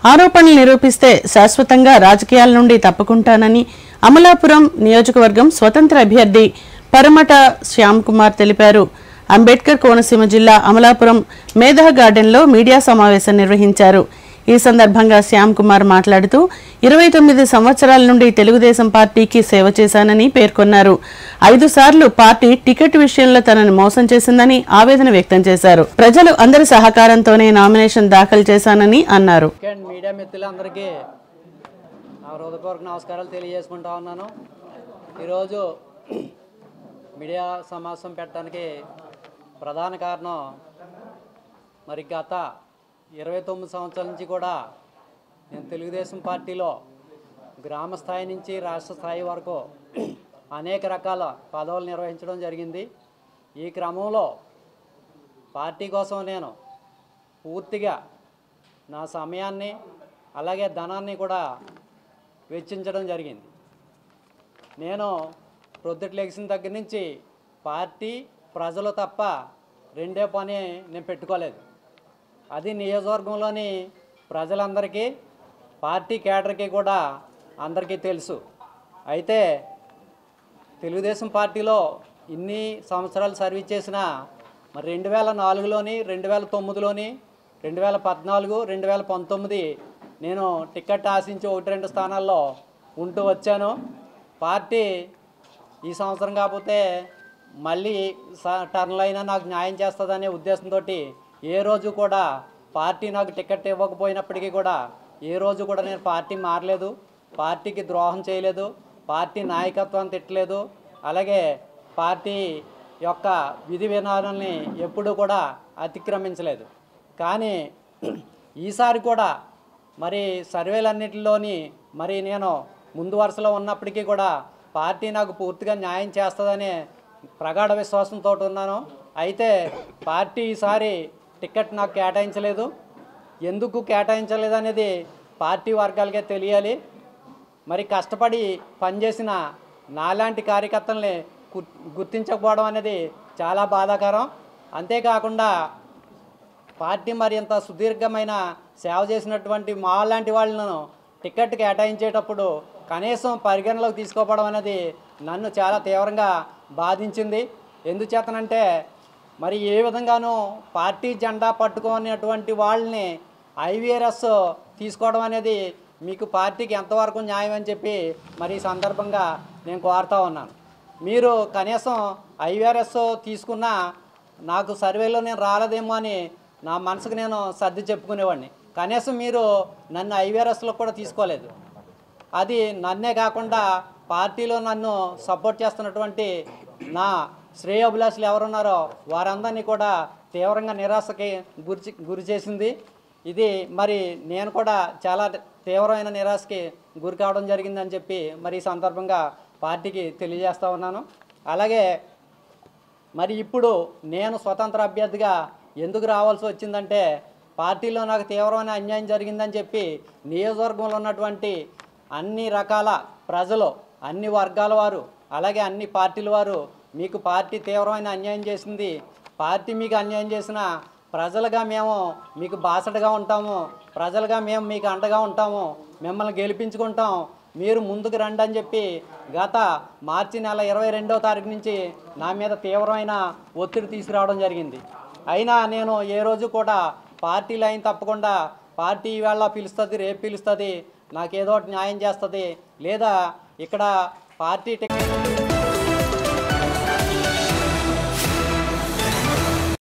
ఆరోపణలు నిరూపిస్తే శాశ్వతంగా రాజకీయాల నుండి తప్పుకుంటానని అమలాపురం నియోజకవర్గం స్వతంత్ర అభ్యర్థి పరమట శ్యామ్ కుమార్ తెలిపారు. అంబేద్కర్ కోనసీమ జిల్లా అమలాపురం మేధా గార్డెన్లో మీడియా సమావేశం నిర్వహించారు. ఈ సందర్భంగా శ్యామ్ కుమార్ మాట్లాడుతూ 29 సంవత్సరాల నుండి తెలుగుదేశం పార్టీకి సేవ చేశానని పేర్కొన్నారు. 5 సార్లు పార్టీ టికెట్ విషయంలో తనను మోసం చేసిందని ఆవేదన వ్యక్తం చేశారు. ప్రజలు అందరి సహకారంతోనే నామినేషన్ దాఖలు చేశానని అన్నారు. మీడియా మిత్రులందరికీ నా హృదయపూర్వక నమస్కారాలు తెలియజేసుకుంటా ఉన్నాను. ఈరోజు మీడియా సమావేశం పెట్టడానికి ప్రధాన కారణం మరి గత 29 సంవత్సరాల నుంచి కూడా నేను తెలుగుదేశం పార్టీలో గ్రామ స్థాయి నుంచి రాష్ట్ర స్థాయి వరకు అనేక రకాల పదవులు నిర్వహించడం జరిగింది. ఈ క్రమంలో పార్టీ కోసం నేను పూర్తిగా నా సమయాన్ని అలాగే ధనాన్ని కూడా వెచ్చించడం జరిగింది. నేను ప్రొద్దుట లెగిసిన దగ్గర నుంచి పార్టీ ప్రజలు తప్ప రెండే పని నేను పెట్టుకోలేదు. అది నియోజకవర్గంలోని ప్రజలందరికీ పార్టీ కేడర్కి కూడా అందరికీ తెలుసు. అయితే తెలుగుదేశం పార్టీలో ఇన్ని సంవత్సరాలు సర్వీస్ చేసిన మరి 2004లోని 2009లోని 2014 2019 నేను టికెట్ ఆశించి 1-2 స్థానాల్లో ఉంటూ వచ్చాను. పార్టీ ఈ సంవత్సరం కాకపోతే మళ్ళీ టర్న్లో అయినా నాకు న్యాయం చేస్తుందనే ఉద్దేశంతో ఏ రోజు కూడా పార్టీ నాకు టికెట్ ఇవ్వకపోయినప్పటికీ కూడా ఏ రోజు కూడా నేను పార్టీ మారలేదు, పార్టీకి ద్రోహం చేయలేదు, పార్టీ నాయకత్వాన్ని తిట్టలేదు, అలాగే పార్టీ యొక్క విధి విధానాలని ఎప్పుడూ కూడా అతిక్రమించలేదు. కానీ ఈసారి కూడా మరి సర్వేలన్నిటిలోని మరి నేను ముందు వరుసలో ఉన్నప్పటికీ కూడా పార్టీ నాకు పూర్తిగా న్యాయం చేస్తుందనే ప్రగాఢ విశ్వాసంతో ఉన్నాను. అయితే పార్టీ ఈసారి టికెట్ నాకు కేటాయించలేదు. ఎందుకు కేటాయించలేదు అనేది పార్టీ వర్గాలకే తెలియాలి. మరి కష్టపడి పనిచేసిన నాలాంటి కార్యకర్తల్ని గుర్తించకపోవడం అనేది చాలా బాధాకరం. అంతేకాకుండా పార్టీ మరి ఇంత సుదీర్ఘమైన సేవ చేసినటువంటి మా లాంటి వాళ్ళను టికెట్ కేటాయించేటప్పుడు కనీసం పరిగణలోకి తీసుకోవడం అనేది నన్ను చాలా తీవ్రంగా బాధించింది. ఎందుచేతనంటే మరి ఏ విధంగానూ పార్టీ జెండా పట్టుకునేటువంటి వాళ్ళని ఐవీఆర్ఎస్ తీసుకోవడం అనేది మీకు పార్టీకి ఎంతవరకు న్యాయం అని చెప్పి మరి ఈ సందర్భంగా నేను కోరుతా ఉన్నాను. మీరు కనీసం ఐవీఆర్ఎస్ తీసుకున్నా నాకు సర్వేలో నేను రాలేదేమో అని నా మనసుకు నేను సర్ది చెప్పుకునేవాడిని. కనీసం మీరు నన్ను ఐవీఆర్ఎస్లో కూడా తీసుకోలేదు. అది నన్నే కాకుండా పార్టీలో నన్ను సపోర్ట్ చేస్తున్నటువంటి నా శ్రేయోభిలాషులు ఎవరున్నారో వారందరినీ కూడా తీవ్రంగా నిరాశకి గురి చేసింది. ఇది మరి నేను కూడా చాలా తీవ్రమైన నిరాశకి గురి కావడం జరిగిందని చెప్పి మరి ఈ సందర్భంగా పార్టీకి తెలియజేస్తూ ఉన్నాను. అలాగే మరి ఇప్పుడు నేను స్వతంత్ర అభ్యర్థిగా ఎందుకు రావాల్సి వచ్చిందంటే పార్టీలో నాకు తీవ్రమైన అన్యాయం జరిగిందని చెప్పి నియోజకవర్గంలో ఉన్నటువంటి అన్ని రకాల ప్రజలు, అన్ని వర్గాల వారు, అలాగే అన్ని పార్టీల వారు మీకు పార్టీ తీవ్రమైన అన్యాయం చేసింది, పార్టీ మీకు అన్యాయం చేసిన ప్రజలుగా మేము మీకు బాసటగా ఉంటాము, ప్రజలుగా మేము మీకు అండగా ఉంటాము, మిమ్మల్ని గెలిపించుకుంటాం, మీరు ముందుకు రండి అని చెప్పి గత మార్చి నెల 22వ తారీఖు నుంచి నా మీద తీవ్రమైన ఒత్తిడి తీసుకురావడం జరిగింది. అయినా నేను ఏ రోజు కూడా పార్టీ లైన్ తప్పకుండా పార్టీ ఈవేళ పిలుస్తుంది, రేపు పిలుస్తుంది, నాకేదో న్యాయం చేస్తుంది, లేదా ఇక్కడ పార్టీ